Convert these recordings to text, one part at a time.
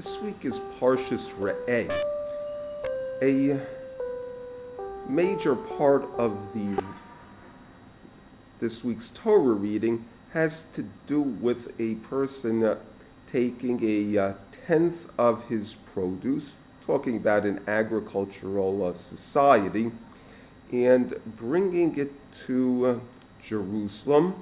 This week is Parshas Re'eh. A major part of this week's Torah reading has to do with a person taking a tenth of his produce, talking about an agricultural society, and bringing it to Jerusalem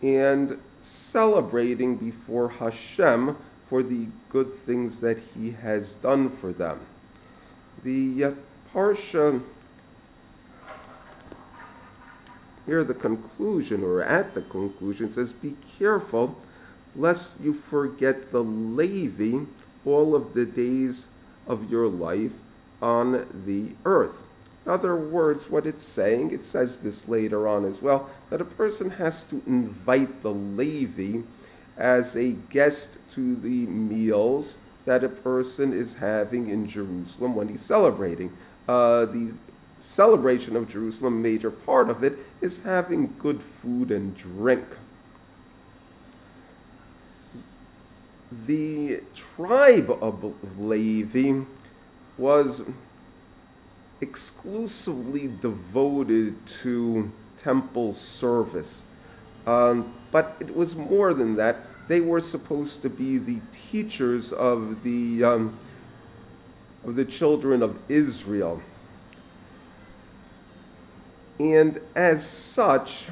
and celebrating before Hashem for the good things that he has done for them. The Parsha, here the conclusion, or at the conclusion, says, "Be careful lest you forget the Levi all of the days of your life on the earth." In other words, what it's saying, it says this later on as well, that a person has to invite the Levi as a guest to the meals that a person is having in Jerusalem when he's celebrating. The celebration of Jerusalem, a major part of it, is having good food and drink. The tribe of Levi was exclusively devoted to temple service. But it was more than that. They were supposed to be the teachers of the children of Israel. And as such,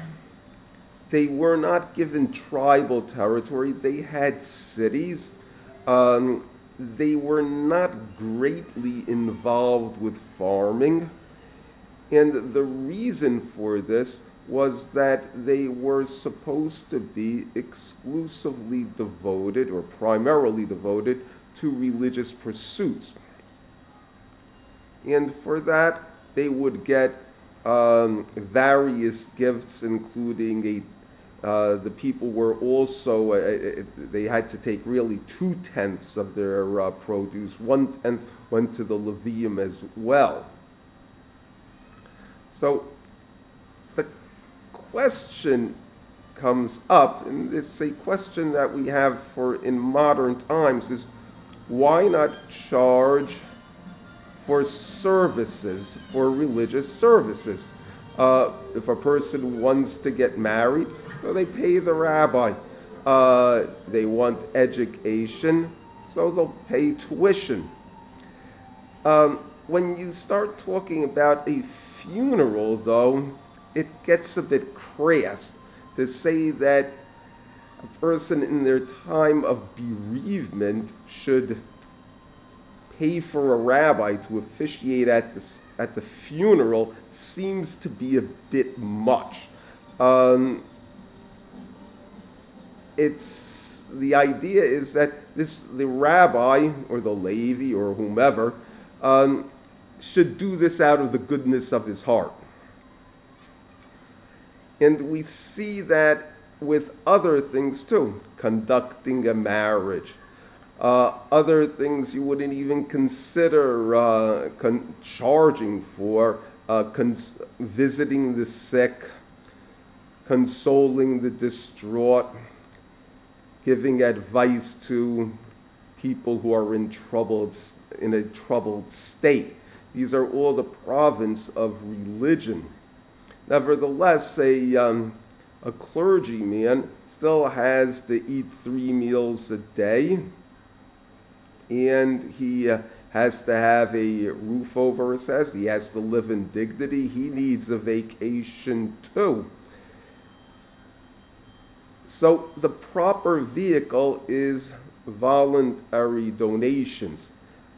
they were not given tribal territory. They had cities. They were not greatly involved with farming. And the reason for this was that they were supposed to be exclusively devoted, or primarily devoted, to religious pursuits. And for that, they would get various gifts, including the people were also, they had to take really 2/10 of their produce. 1/10 went to the Levium as well. So the question comes up, and it's a question that we have in modern times, is why not charge for services, for religious services? If a person wants to get married, so they pay the rabbi. They want education, so they'll pay tuition. When you start talking about a funeral, though, it gets a bit crass to say that a person in their time of bereavement should pay for a rabbi to officiate at the funeral. Seems to be a bit much. The idea is that the rabbi or the Levi or whomever should do this out of the goodness of his heart. And we see that with other things too, conducting a marriage. Other things you wouldn't even consider charging for, visiting the sick, consoling the distraught, giving advice to people who are in a troubled state. These are all the province of religion. Nevertheless, a clergyman still has to eat 3 meals a day, and he has to have a roof over his head. He has to live in dignity. He needs a vacation too. So the proper vehicle is voluntary donations.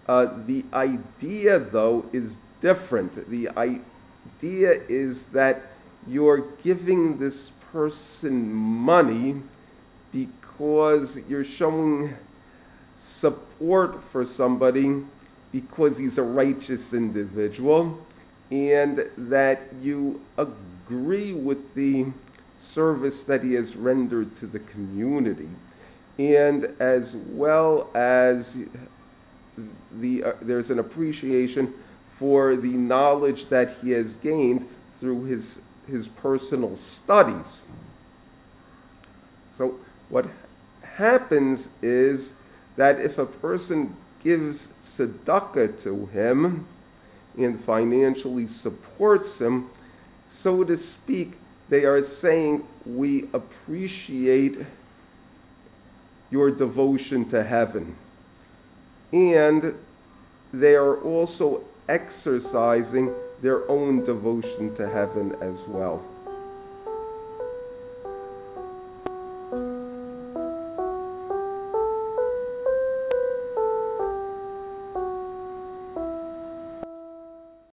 The idea, though, is different. The idea is that you're giving this person money because you're showing support for somebody because he's a righteous individual, and that you agree with the service that he has rendered to the community, and as well as there's an appreciation for the knowledge that he has gained through his personal studies. So what happens is that if a person gives tzedakah to him and financially supports him, so to speak, they are saying, we appreciate your devotion to heaven. And they are also exercising their own devotion to heaven as well.